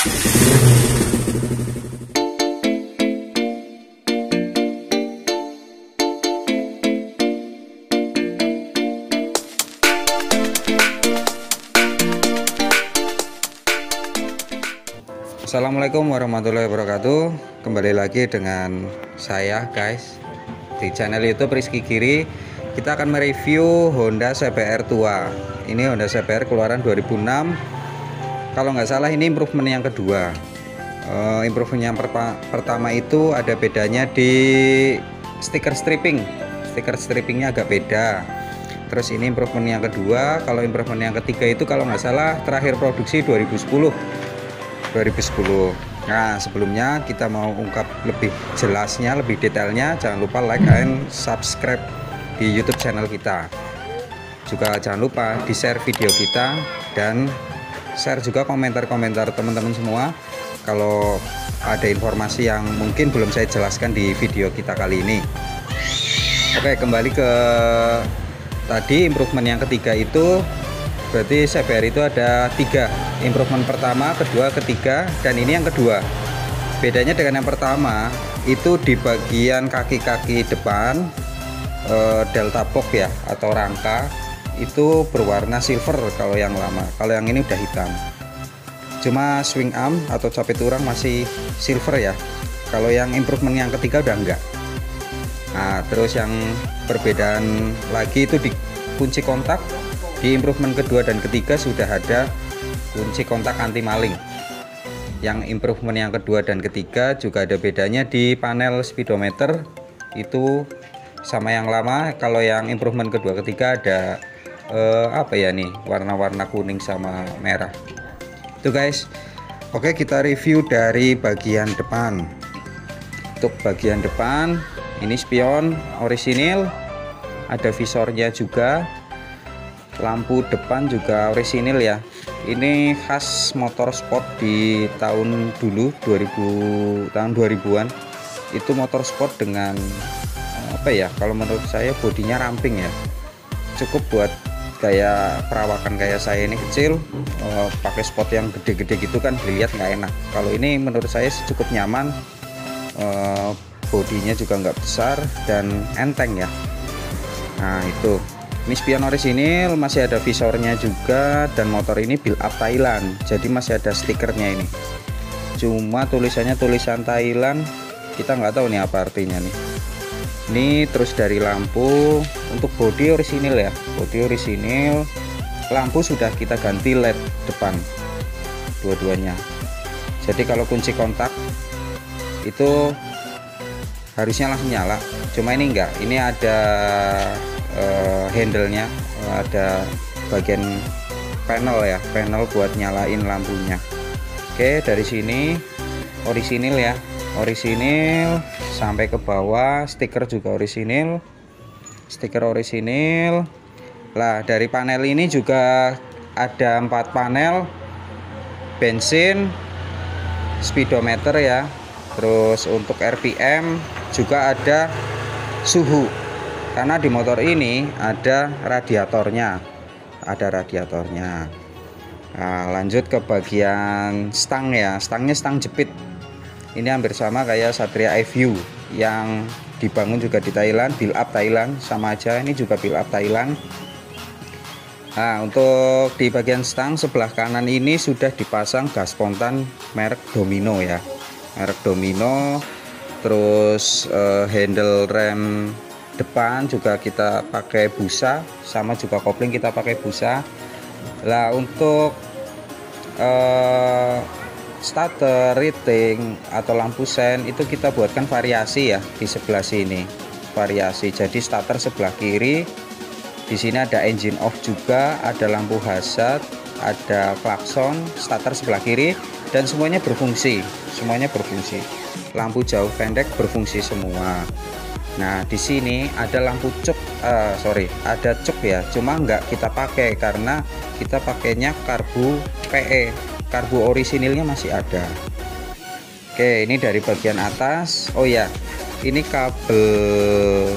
Assalamualaikum warahmatullahi wabarakatuh. Kembali lagi dengan saya guys di channel YouTube Rizky Giri. Kita akan mereview Honda CBR tua. Ini Honda CBR keluaran 2006. Kalau nggak salah ini improvement yang kedua. Improvement yang pertama itu ada bedanya di stiker stripping. Stiker strippingnya agak beda. Terus ini improvement yang kedua. Kalau improvement yang ketiga itu kalau nggak salah terakhir produksi 2010. Nah, sebelumnya kita mau ungkap lebih jelasnya, lebih detailnya, jangan lupa like and subscribe di YouTube channel kita. Juga jangan lupa di share video kita dan share juga komentar-komentar teman-teman semua kalau ada informasi yang mungkin belum saya jelaskan di video kita kali ini. Oke, kembali ke tadi improvement yang ketiga itu. Berarti CBR itu ada 3 improvement, pertama, kedua, ketiga, dan ini yang kedua. Bedanya dengan yang pertama itu di bagian kaki-kaki depan, delta box ya atau rangka itu berwarna silver kalau yang lama. Kalau yang ini udah hitam. Cuma swing arm atau capit turang masih silver ya. Kalau yang improvement yang ketiga udah enggak. Nah, terus yang perbedaan lagi itu di kunci kontak. Di improvement kedua dan ketiga sudah ada kunci kontak anti maling. Yang improvement yang kedua dan ketiga juga ada bedanya di panel speedometer itu sama yang lama. Kalau yang improvement kedua ketiga ada apa ya nih, warna-warna kuning sama merah. Itu guys. Oke, kita review dari bagian depan. Untuk bagian depan ini spion orisinil, ada visornya juga. Lampu depan juga orisinil ya. Ini khas motorsport di tahun dulu 2000, tahun 2000-an. Itu motorsport dengan apa ya? Kalau menurut saya bodinya ramping ya. Cukup buat kayak perawakan kayak saya ini kecil, pakai spot yang gede-gede gitu kan dilihat nggak enak. Kalau ini menurut saya cukup nyaman. Bodinya juga nggak besar dan enteng ya. Nah, itu. Ini spion orisinil, masih ada visornya juga, dan motor ini build up Thailand, jadi masih ada stikernya ini. Cuma tulisannya tulisan Thailand, kita nggak tahu nih apa artinya nih. Ini terus dari lampu, untuk bodi orisinil ya, bodi orisinil. Lampu sudah kita ganti LED depan, dua-duanya. Jadi kalau kunci kontak itu harusnya langsung nyala, cuma ini enggak. Ini ada handle-nya, ada bagian panel ya, panel buat nyalain lampunya. Oke, dari sini orisinil ya, orisinil sampai ke bawah, stiker juga orisinil, stiker orisinil. Lah, dari panel ini juga ada 4 panel, bensin, speedometer ya, terus untuk RPM juga ada suhu. Karena di motor ini ada radiatornya, Nah, lanjut ke bagian stang ya, stangnya stang jepit. Ini hampir sama kayak Satria iView yang dibangun juga di Thailand, build up Thailand, sama aja. Ini juga build up Thailand. Nah, untuk di bagian stang sebelah kanan ini sudah dipasang gas spontan merek Domino ya, merek Domino. Terus handle rem depan juga kita pakai busa, sama juga kopling kita pakai busa. Lah, untuk starter, rating atau lampu sen itu kita buatkan variasi ya di sebelah sini, variasi. Jadi starter sebelah kiri, di sini ada engine off juga, ada lampu hazard, ada klakson. Starter sebelah kiri dan semuanya berfungsi, lampu jauh pendek berfungsi semua. Nah, di sini ada lampu cuk, ada cuk ya, cuma nggak kita pakai karena kita pakainya karbu PE, karbu orisinilnya masih ada. Oke, ini dari bagian atas. Oh ya, ini kabel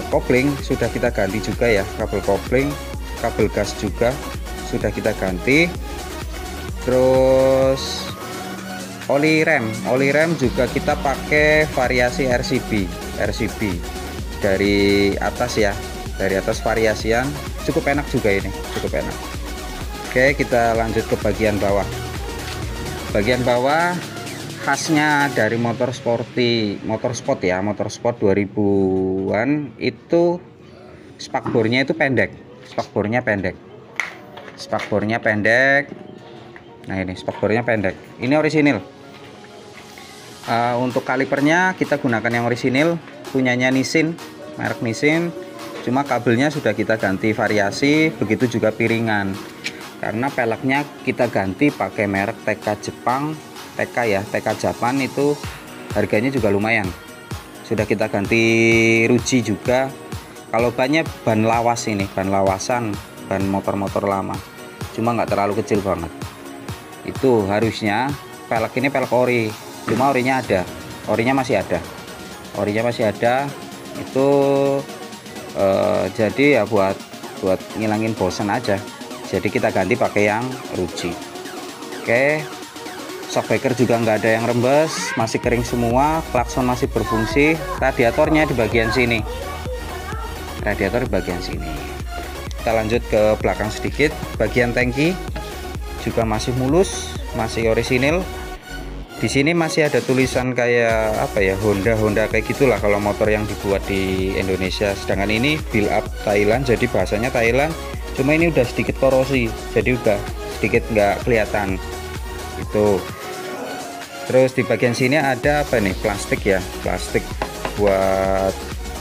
kopling sudah kita ganti juga ya, kabel kopling, kabel gas juga sudah kita ganti. Terus oli rem juga kita pakai variasi RCB dari atas ya, dari atas variasian, cukup enak juga ini, cukup enak. Oke, kita lanjut ke bagian bawah. Bagian bawah khasnya dari motorsport ya, motorsport 2000-an itu spakbornya itu pendek, spakbornya pendek. Nah ini spakbornya pendek, ini orisinil. Untuk kalipernya kita gunakan yang orisinil, punyanya Nissin, merek Nissin. Cuma kabelnya sudah kita ganti variasi, begitu juga piringan. Karena peleknya kita ganti pakai merek TK Jepang, TK Japan, itu harganya juga lumayan. Sudah kita ganti ruji juga. Kalau bannya ban lawas ini, ban lawasan, ban motor-motor lama. Cuma nggak terlalu kecil banget. Itu harusnya pelek ini pelek ori, cuma orinya masih ada. Itu jadi ya buat ngilangin bosan aja. Jadi kita ganti pakai yang ruji. Oke, shockbreaker juga nggak ada yang rembes, masih kering semua, klakson masih berfungsi. Radiatornya di bagian sini, kita lanjut ke belakang sedikit. Bagian tangki juga masih mulus, masih orisinil. Di sini masih ada tulisan kayak apa ya, Honda kayak gitulah kalau motor yang dibuat di Indonesia. Sedangkan ini build up Thailand, jadi bahasanya Thailand. Cuma ini udah sedikit korosi, jadi udah sedikit nggak kelihatan itu. Terus di bagian sini ada apa nih, plastik buat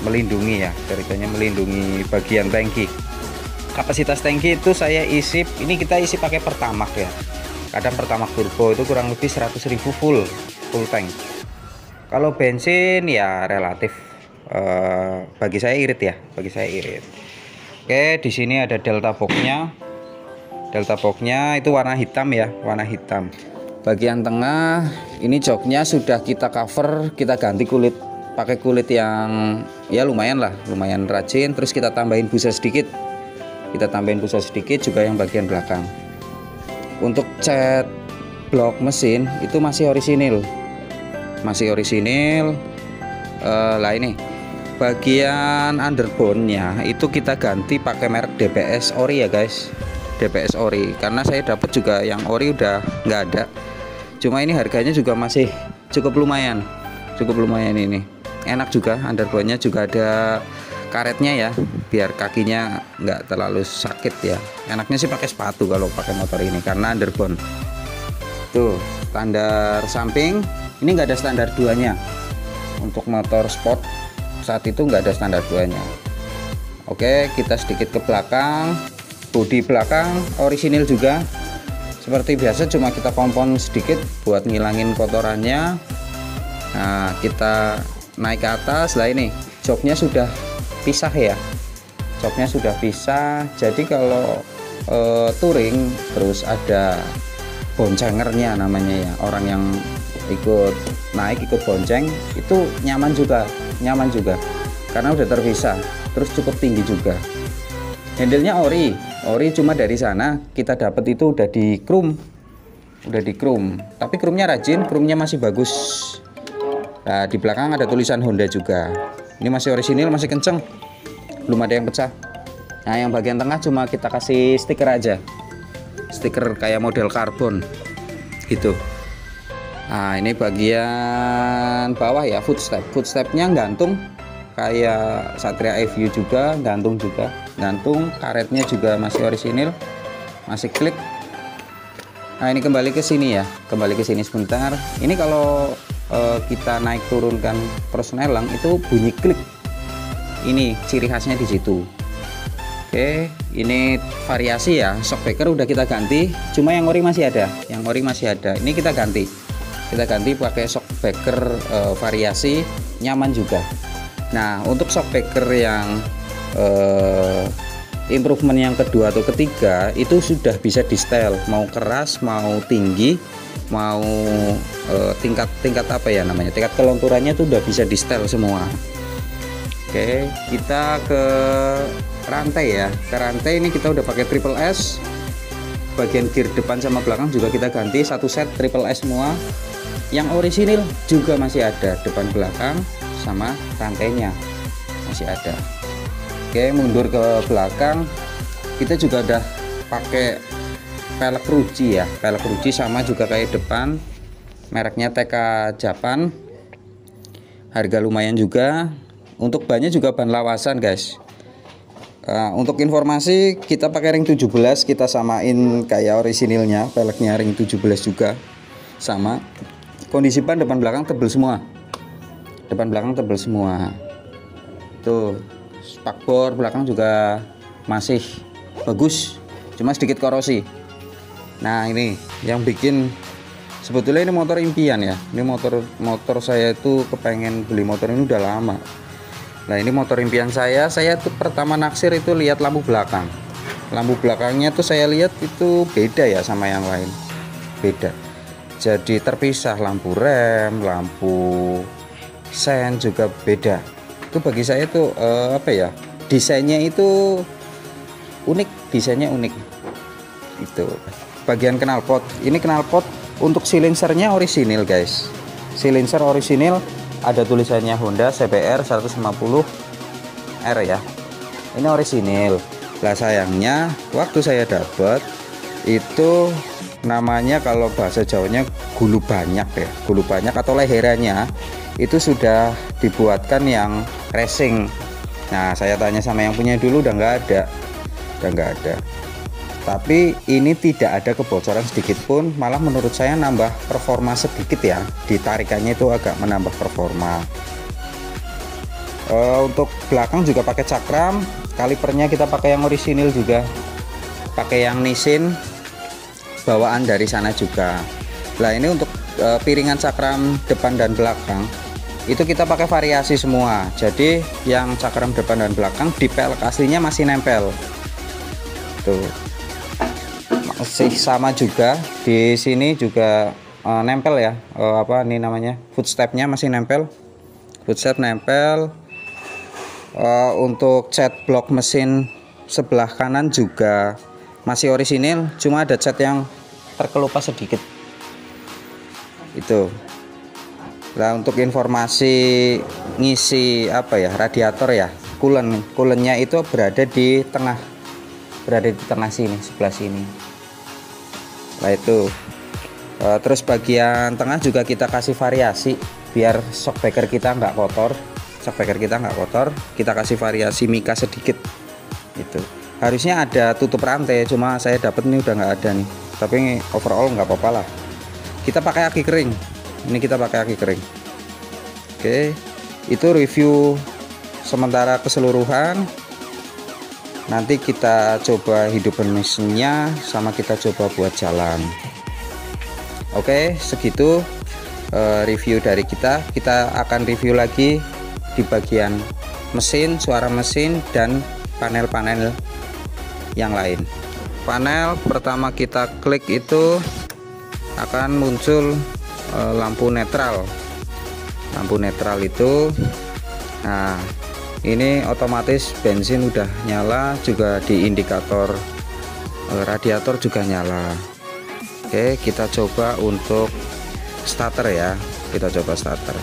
melindungi ya, ceritanya melindungi bagian tangki. Kapasitas tangki itu saya isi, ini kita isi pakai Pertamax ya. Kadang Pertamax turbo itu kurang lebih 100.000 full tank. Kalau bensin ya relatif, bagi saya irit. Oke, di sini ada delta boxnya. Delta boxnya itu warna hitam ya, warna hitam. Bagian tengah ini joknya sudah kita cover, kita ganti kulit, pakai kulit yang ya lumayan rajin. Terus kita tambahin busa sedikit, juga yang bagian belakang. Untuk cat blok mesin itu masih orisinil. Lah ini bagian underbone-nya itu kita ganti pakai merek DPS ori ya guys, DPS ori. Karena saya dapat juga yang ori udah nggak ada. Cuma ini harganya juga masih cukup lumayan ini. Enak juga, underbone-nya juga ada karetnya ya, biar kakinya nggak terlalu sakit ya. Enaknya sih pakai sepatu kalau pakai motor ini karena underbone. Tuh standar samping ini nggak ada standar 2-nya. Untuk motor sport saat itu nggak ada standar 2-nya. Oke, kita sedikit ke belakang. Bodi belakang orisinil juga seperti biasa, cuma kita kompon sedikit buat ngilangin kotorannya. Nah, kita naik ke atas. Lah ini joknya sudah pisah ya, jadi kalau touring terus ada boncengernya namanya ya, orang yang ikut bonceng itu nyaman juga karena udah terpisah, terus cukup tinggi juga. Handle-nya ori, cuma dari sana kita dapat itu udah di chrome, tapi chrome-nya rajin, chrome-nya masih bagus. Nah, di belakang ada tulisan Honda juga. Ini masih orisinil, masih kenceng, belum ada yang pecah. Nah, yang bagian tengah cuma kita kasih stiker aja, stiker kayak model karbon gitu. Nah, ini bagian bawah ya, footstepnya gantung kayak Satria EView juga, gantung, karetnya juga masih orisinil, masih klik. Nah, ini kembali ke sini sebentar. Ini kalau kita naik turunkan persneling itu bunyi klik, ini ciri khasnya di situ. Oke, ini variasi ya, shockbreaker udah kita ganti, cuma yang ori masih ada, ini kita ganti pakai shockbreaker variasi, nyaman juga. Nah, untuk shockbreaker yang improvement yang kedua atau ketiga itu sudah bisa di style, mau keras, mau tinggi, mau tingkat apa ya namanya, tingkat kelonturannya itu udah bisa di style semua. Oke, kita ke rantai ya. Ke rantai ini kita udah pakai triple S. bagian gear depan sama belakang juga kita ganti satu set triple S semua. Yang orisinil juga masih ada, depan belakang sama rantainya masih ada. Oke, mundur ke belakang, kita juga udah pakai pelek ruji ya, pelek ruji sama juga kayak depan, mereknya TK Japan, harga lumayan juga. Untuk bannya juga ban lawasan guys. Untuk informasi, kita pakai ring 17, kita samain kayak orisinilnya, peleknya ring 17 juga sama. Kondisi ban depan belakang tebel semua, depan belakang tebel semua. Tuh, spakbor belakang juga masih bagus, cuma sedikit korosi. Nah, ini yang bikin, sebetulnya ini motor impian ya. Ini motor saya itu kepengen beli motor ini udah lama. Nah, ini motor impian saya tuh pertama naksir itu lihat lampu belakang. Lampu belakangnya tuh saya lihat itu beda ya sama yang lain, beda. Jadi terpisah, lampu rem, lampu sen juga beda. Itu bagi saya tuh apa ya, desainnya itu unik, desainnya unik. Itu bagian knalpot, ini knalpot untuk silencernya orisinil guys, silencer orisinil. Ada tulisannya Honda CBR 150R ya, ini orisinil. Lah sayangnya waktu saya dapat itu namanya, kalau bahasa Jawanya gulu banyak ya, gulu banyak atau leherannya itu sudah dibuatkan yang racing. Nah, saya tanya sama yang punya dulu, udah nggak ada. Tapi ini tidak ada kebocoran sedikit pun, malah menurut saya nambah performa sedikit ya, ditarikannya itu agak menambah performa. Untuk belakang juga pakai cakram, kalipernya kita pakai yang orisinil juga, pakai yang Nissin bawaan dari sana juga. Nah, ini untuk piringan cakram depan dan belakang itu kita pakai variasi semua. Jadi yang cakram depan dan belakang di pelek aslinya masih nempel tuh, masih sama juga. Di sini juga nempel ya, apa ini namanya, footstepnya masih nempel, footstep nempel. Untuk cat blok mesin sebelah kanan juga masih orisinil, cuma ada cat yang terkelupas sedikit itu. Nah, untuk informasi ngisi apa ya, radiator ya, kulennya itu berada di tengah sini, sebelah sini. Nah itu, terus bagian tengah juga kita kasih variasi biar shockbreaker kita nggak kotor, kita kasih variasi mika sedikit. Itu harusnya ada tutup rantai, cuma saya dapat ini udah nggak ada nih, tapi overall nggak apa-apa lah. Kita pakai aki kering, ini kita pakai aki kering. Oke, itu review sementara keseluruhan. Nanti kita coba hidupin mesinnya, sama kita coba buat jalan. Oke, segitu review dari kita. Kita akan review lagi di bagian mesin, suara mesin, dan panel-panel yang lain. Panel pertama kita klik itu akan muncul lampu netral. Lampu netral itu, nah ini otomatis bensin udah nyala, juga di indikator radiator juga nyala. Oke, kita coba untuk starter ya, kita coba starter.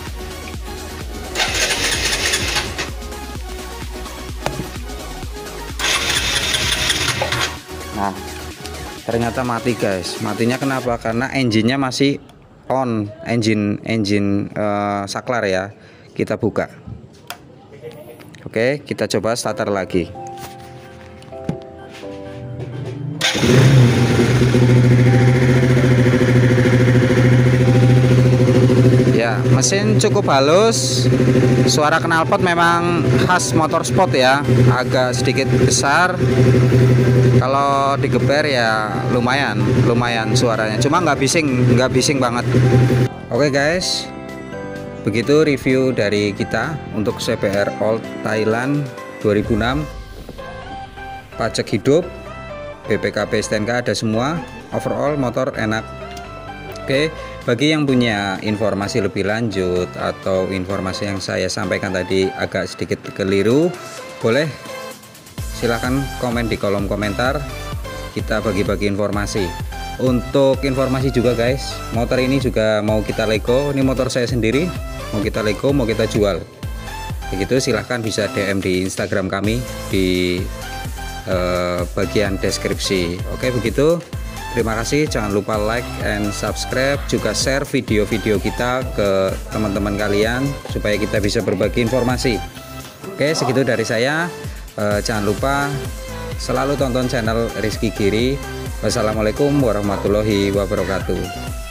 Nah, ternyata mati guys. Matinya kenapa? Karena engine-nya masih on, engine saklar ya. Kita buka. Oke, kita coba starter lagi. Ya, mesin cukup halus. Suara knalpot memang khas motorsport ya, agak sedikit besar. Kalau digeber ya lumayan suaranya, cuma nggak bising banget. Oke guys, begitu review dari kita untuk CBR Old Thailand 2006. Pajak hidup, BPKB STNK ada semua, overall motor enak. Oke, bagi yang punya informasi lebih lanjut atau informasi yang saya sampaikan tadi agak sedikit keliru, boleh silahkan komen di kolom komentar. kita bagi-bagi informasi. Untuk informasi juga guys, motor ini juga mau kita lego. Ini motor saya sendiri, mau kita lego, mau kita jual. Begitu, silahkan bisa DM di Instagram kami di bagian deskripsi. Oke, begitu. Terima kasih, jangan lupa like and subscribe, juga share video-video kita ke teman-teman kalian supaya kita bisa berbagi informasi. Oke, segitu dari saya. Jangan lupa selalu tonton channel Rizky Giri. Wassalamualaikum warahmatullahi wabarakatuh.